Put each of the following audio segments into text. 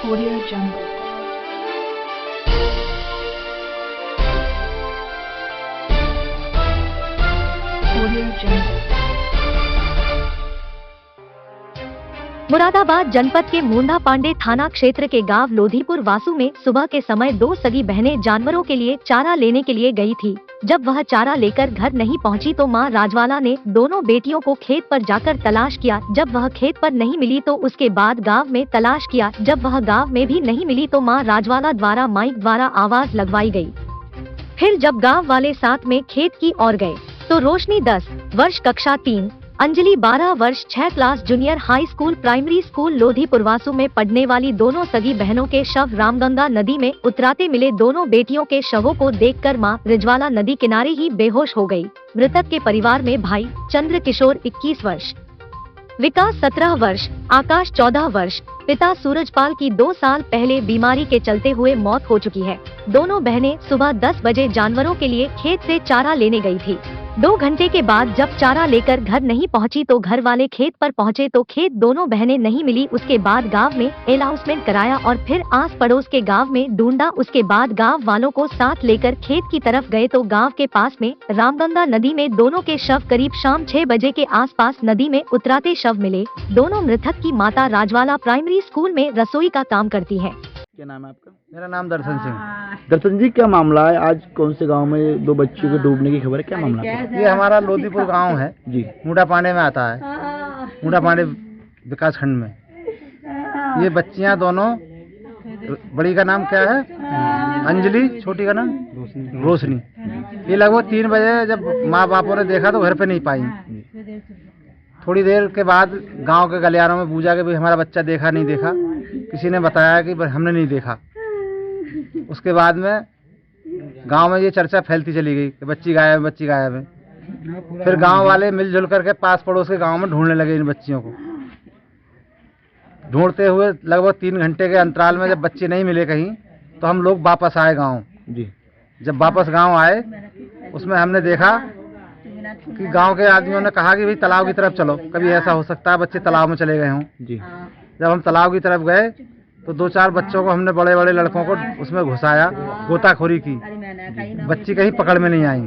Audio Jungle. Audio Jungle. Moradabad जनपद के मुंडा पांडे थाना क्षेत्र के गांव लोधीपुर वासु में सुबह के समय दो सगी बहनें जानवरों के लिए चारा लेने के लिए गई थी। जब वह चारा लेकर घर नहीं पहुंची तो मां राजवाला ने दोनों बेटियों को खेत पर जाकर तलाश किया। जब वह खेत पर नहीं मिली तो उसके बाद गांव में तलाश किया। जब वह गांव में भी नहीं मिली तो मां राजवाला द्वारा माइक द्वारा आवाज लगवाई गई। फिर जब गांव वाले साथ में खेत की ओर गए तो रोशनी 10 वर्ष कक्षा 3, अंजलि 12 वर्ष 6 class junior high school primary school Lodhipur Vasu में पढ़ने वाली दोनों सगी बहनों के शव रामगंगा नदी में उतराते मिले। दोनों बेटियों के शवों को देखकर मां रिजवाला नदी किनारे ही बेहोश हो गई। मृतक के परिवार में भाई चंद्र किशोर 21 वर्ष, विकास 17 वर्ष, आकाश 14 वर्ष, पिता सूरजपाल की 2 साल पहले बीमारी के चलते हुए मौत हो चुकी है। दोनों बहनें सुबह 10 बजे जानवरों के लिए खेत से चारा लेने गई थी। 2 घंटे के बाद जब चारा लेकर घर नहीं पहुंची तो घर वाले खेत पर पहुंचे तो खेत दोनों बहनें नहीं मिली। उसके बाद गांव में अनाउंसमेंट कराया और फिर आस पड़ोस के गांव में ढूंढा। उसके बाद गांव वालों को साथ लेकर खेत की तरफ गए तो गांव के पास में रामगंगा नदी में दोनों के शव करीब शाम 6 बजे के आसपास नदी में उतराते शव मिले। दोनों मृतक की माता राजवाला प्राइमरी स्कूल में रसोई का काम करती है। क्या नाम है आपका? मेरा नाम दर्शन सिंह। दर्शन जी, क्या मामला है? आज कौन से गांव में 2 बच्चियों के डूबने की खबर है, क्या मामला है? ये हमारा लोधीपुर गांव है जी, मुंडा पांडे में आता है, मुंडा पांडे विकास खंड में। ये बच्चियां दोनों, बड़ी का नाम क्या है अंजलि, छोटी का नाम रोशनी। ये लगभग 3 बजे जब माँ बापों ने देखा तो घर पे नहीं पाई। थोड़ी देर के बाद गांव के गलियारों में पूछा कि भाई हमारा बच्चा देखा नहीं देखा। किसी ने बताया कि हमने नहीं देखा। उसके बाद में गांव में ये चर्चा फैलती चली गई कि बच्ची गायब है, बच्ची गायब है। फिर गांव वाले मिलजुल करके पास पड़ोस के गांव में ढूंढने लगे इन बच्चियों को। ढूंढते हुए लगभग 3 घंटे के अंतराल में जब बच्चे नहीं मिले कहीं तो हम लोग वापस आए गाँव जी। जब वापस गाँव आए उसमें हमने देखा कि गांव के आदमियों ने कहा कि भाई तालाब की तरफ चलो, कभी ऐसा हो सकता है बच्चे तालाब में चले गए हों जी। जब हम तालाब की तरफ गए तो 2-4 बच्चों को हमने, बड़े बड़े लड़कों को उसमें घुसाया, गोताखोरी की। बच्ची कहीं पकड़ में नहीं आई।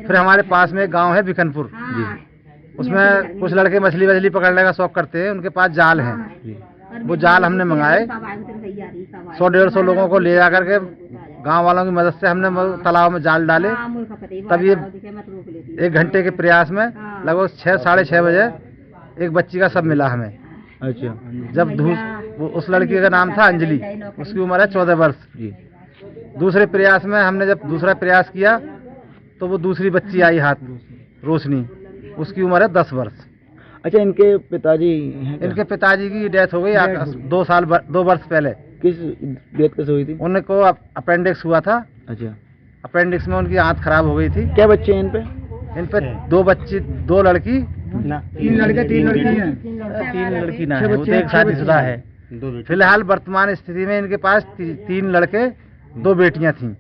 फिर हमारे पास में एक गांव है बिकनपुर जी, उसमें कुछ लड़के मछली पकड़ने का शौक करते हैं, उनके पास जाल हैं। वो जाल हमने मंगाए, 100-150 लोगों को ले जाकर के गांव वालों की मदद से हमने तालाब में जाल डाले। तब ये 1 घंटे के प्रयास में लगभग 6-6:30 बजे एक बच्ची का शव मिला हमें। अच्छा, जब उस लड़की का नाम था अंजलि, उसकी उम्र है 14 वर्ष जी। दूसरे प्रयास में हमने जब दूसरा प्रयास किया तो वो दूसरी बच्ची आई हाथ, रोशनी, उसकी उम्र है 10 वर्ष। अच्छा, इनके पिताजी हैं क्या? इनके पिताजी की डेथ हो गई 2 वर्ष पहले। किस डेथ कैसे हुई थी? उनको अपेंडिक्स हुआ था। अच्छा, अपेंडिक्स में उनकी आंत खराब हो गई थी। क्या बच्चे हैं इन पे? इन पे 2 बच्ची, 2 लड़की, 3 लड़के 3 लड़की हैं। 3 लड़की ना है, वो तो एक शादीशुदा है। फिलहाल वर्तमान स्थिति में इनके पास 3 लड़के 2 बेटियां थीं।